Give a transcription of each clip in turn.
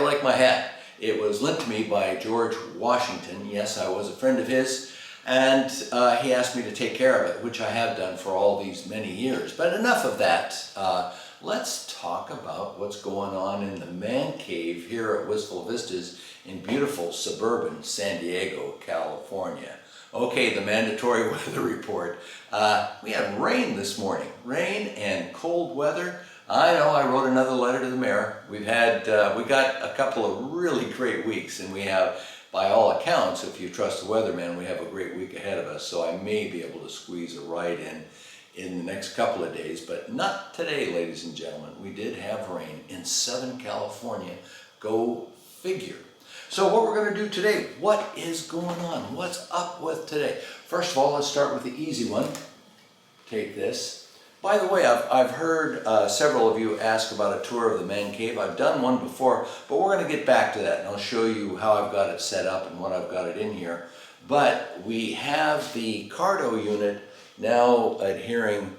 you like my hat? It was lent to me by George Washington. Yes, I was a friend of his, and he asked me to take care of it, which I have done for all these many years. But enough of that. Let's talk about what's going on in the man cave here at Wistful Vistas in beautiful suburban San Diego, California. Okay, the mandatory weather report. We had rain this morning, rain and cold weather. I know, I wrote another letter to the mayor. We got a couple of really great weeks, and we have, by all accounts, if you trust the weatherman, we have a great week ahead of us, so I may be able to squeeze a ride in the next couple of days, but not today, ladies and gentlemen. We did have rain in Southern California. Go figure. So what we're going to do today, what is going on? What's up with today? First of all, let's start with the easy one. Take this. By the way, I've heard several of you ask about a tour of the man cave. I've done one before, but we're going to get back to that, and I'll show you how I've got it set up and what I've got it in here. But we have the Cardo unit now adhering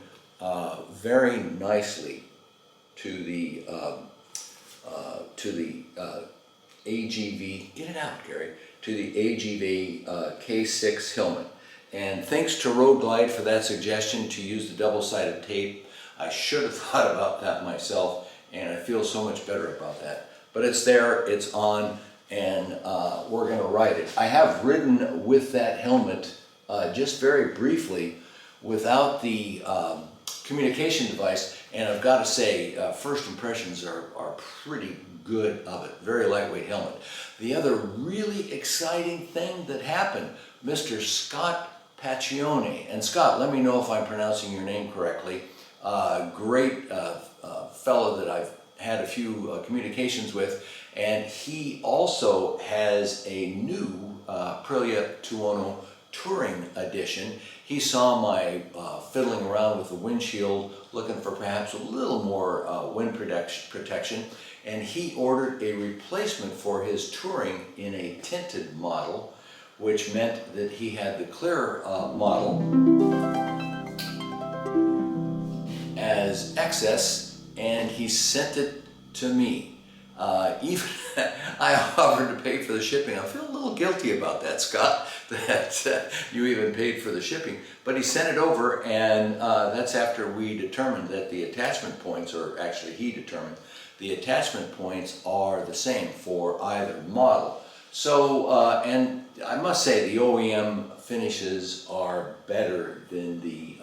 very nicely to the AGV, get it out, Gary, to the AGV K6 Helmet. And thanks to Road Glide for that suggestion to use the double-sided tape. I should have thought about that myself, and I feel so much better about that. But it's there, it's on, and we're going to ride it. I have ridden with that helmet just very briefly without the communication device, and I've got to say, first impressions are pretty good of it. Very lightweight helmet. The other really exciting thing that happened, Mr. Scott Paccione, and Scott, let me know if I'm pronouncing your name correctly. Great fellow that I've had a few communications with, and he also has a new Aprilia Tuono touring edition. He saw my fiddling around with the windshield, looking for perhaps a little more wind protection, and he ordered a replacement for his touring in a tinted model, which meant that he had the clear model as excess, and he sent it to me. Even I offered to pay for the shipping. I feel a little guilty about that, Scott, that you even paid for the shipping. But he sent it over, and that's after we determined that the attachment points, or actually he determined, the attachment points are the same for either model. So, and I must say the OEM finishes are better than the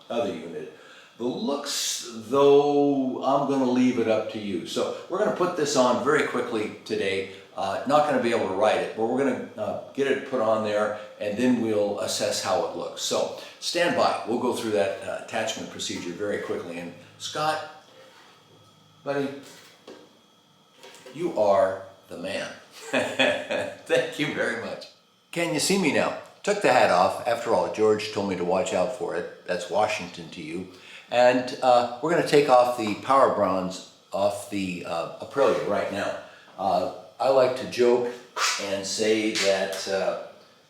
other unit. The looks, though, I'm going to leave it up to you. So we're going to put this on very quickly today. Not going to be able to ride it, but we're going to get it put on there, and then we'll assess how it looks. So stand by. We'll go through that attachment procedure very quickly. And Scott, buddy, you are the man. Thank you very much. Can you see me now? Took the hat off. After all, George told me to watch out for it. That's Washington to you. And we're going to take off the power bronze off the Aprilia right now. I like to joke and say that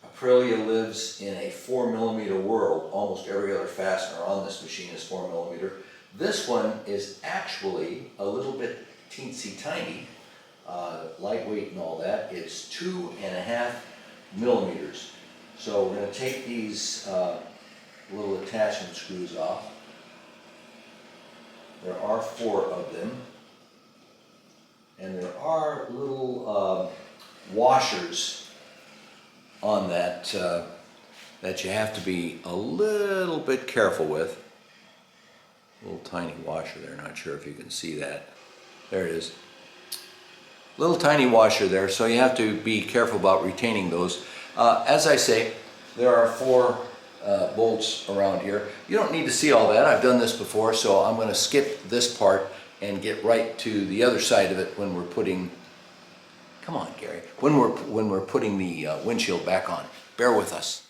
Aprilia lives in a 4mm world. Almost every other fastener on this machine is 4mm. This one is actually a little bit teensy tiny, lightweight and all that. It's 2.5 millimeters. So we're going to take these little attachment screws off. There are 4 of them, and there are little washers on that that you have to be a little bit careful with. A little tiny washer there, not sure if you can see that. There it is. Little tiny washer there, so you have to be careful about retaining those. As I say, there are 4 bolts around here. You don't need to see all that. I've done this before, so I'm going to skip this part and get right to the other side of it when we're putting, come on Gary, when we're putting the windshield back on. Bear with us.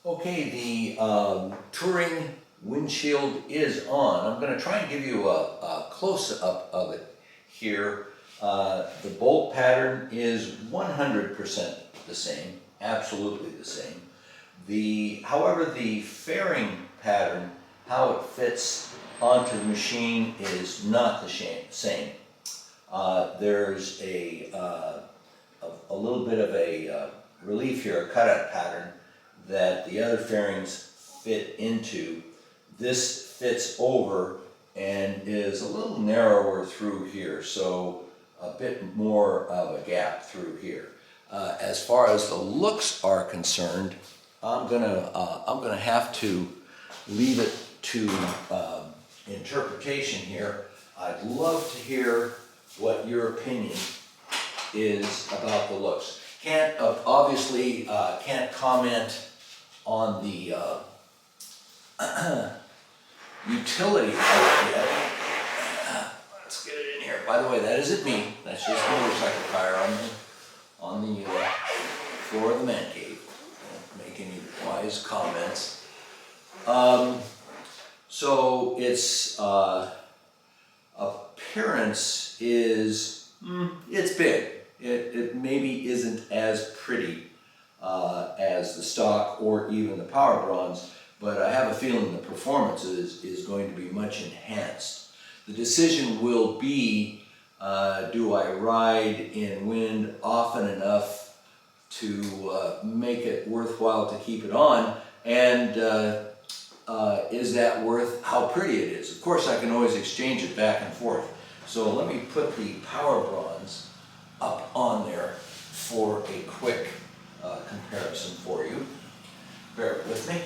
Okay, the touring windshield is on. I'm going to try and give you a close-up of it here. The bolt pattern is 100% the same, absolutely the same. However, the fairing pattern, how it fits onto the machine, is not the same. There's a little bit of a relief here, a cutout pattern that the other fairings fit into. This fits over and is a little narrower through here, so a bit more of a gap through here. As far as the looks are concerned, I'm gonna have to leave it to interpretation here. I'd love to hear what your opinion is about the looks. Obviously can't comment on the utility of it yet. Let's get it in here. By the way, that isn't me. That's just a motorcycle tire on the floor of the man cave. Don't make any wise comments. So its appearance is, it's big. It maybe isn't as pretty as the stock or even the Power Bronze, but I have a feeling the performance is going to be much enhanced. The decision will be, do I ride in wind often enough to make it worthwhile to keep it on, and is that worth how pretty it is? Of course, I can always exchange it back and forth. So let me put the Power Bronze up on there for a quick comparison for you. Bear with me.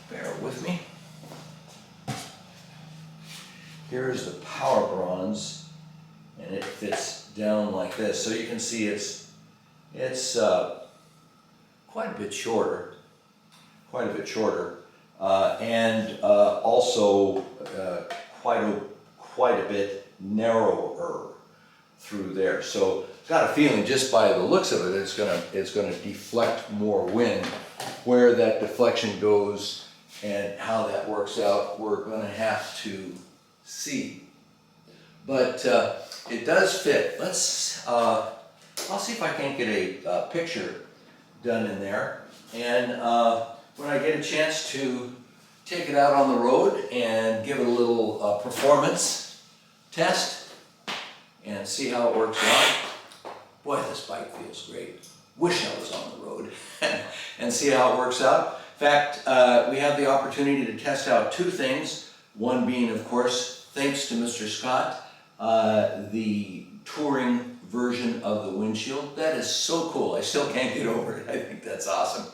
Bear with me. Here's the Power Bronze, and it fits down like this. So you can see it's quite a bit shorter, and also quite a bit narrower through there. So got a feeling just by the looks of it, it's gonna deflect more wind. Where that deflection goes and how that works out, we're gonna have to see. But it does fit. Let's, I'll see if I can't get a picture done in there. And when I get a chance to take it out on the road and give it a little performance test and see how it works out. Boy, this bike feels great. Wish I was on the road and see how it works out. In fact, we have the opportunity to test out two things. One being, of course, thanks to Mr. Scott, the touring version of the Windshield. That is so cool. I still can't get over it. I think that's awesome.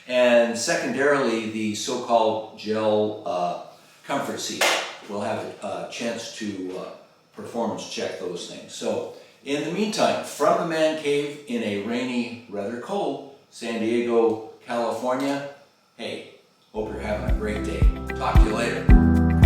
And secondarily, the so-called gel comfort seat. We'll have a chance to performance check those things. So in the meantime, from the man cave in a rainy, rather cold San Diego, California, hey, hope you're having a great day. Talk to you later.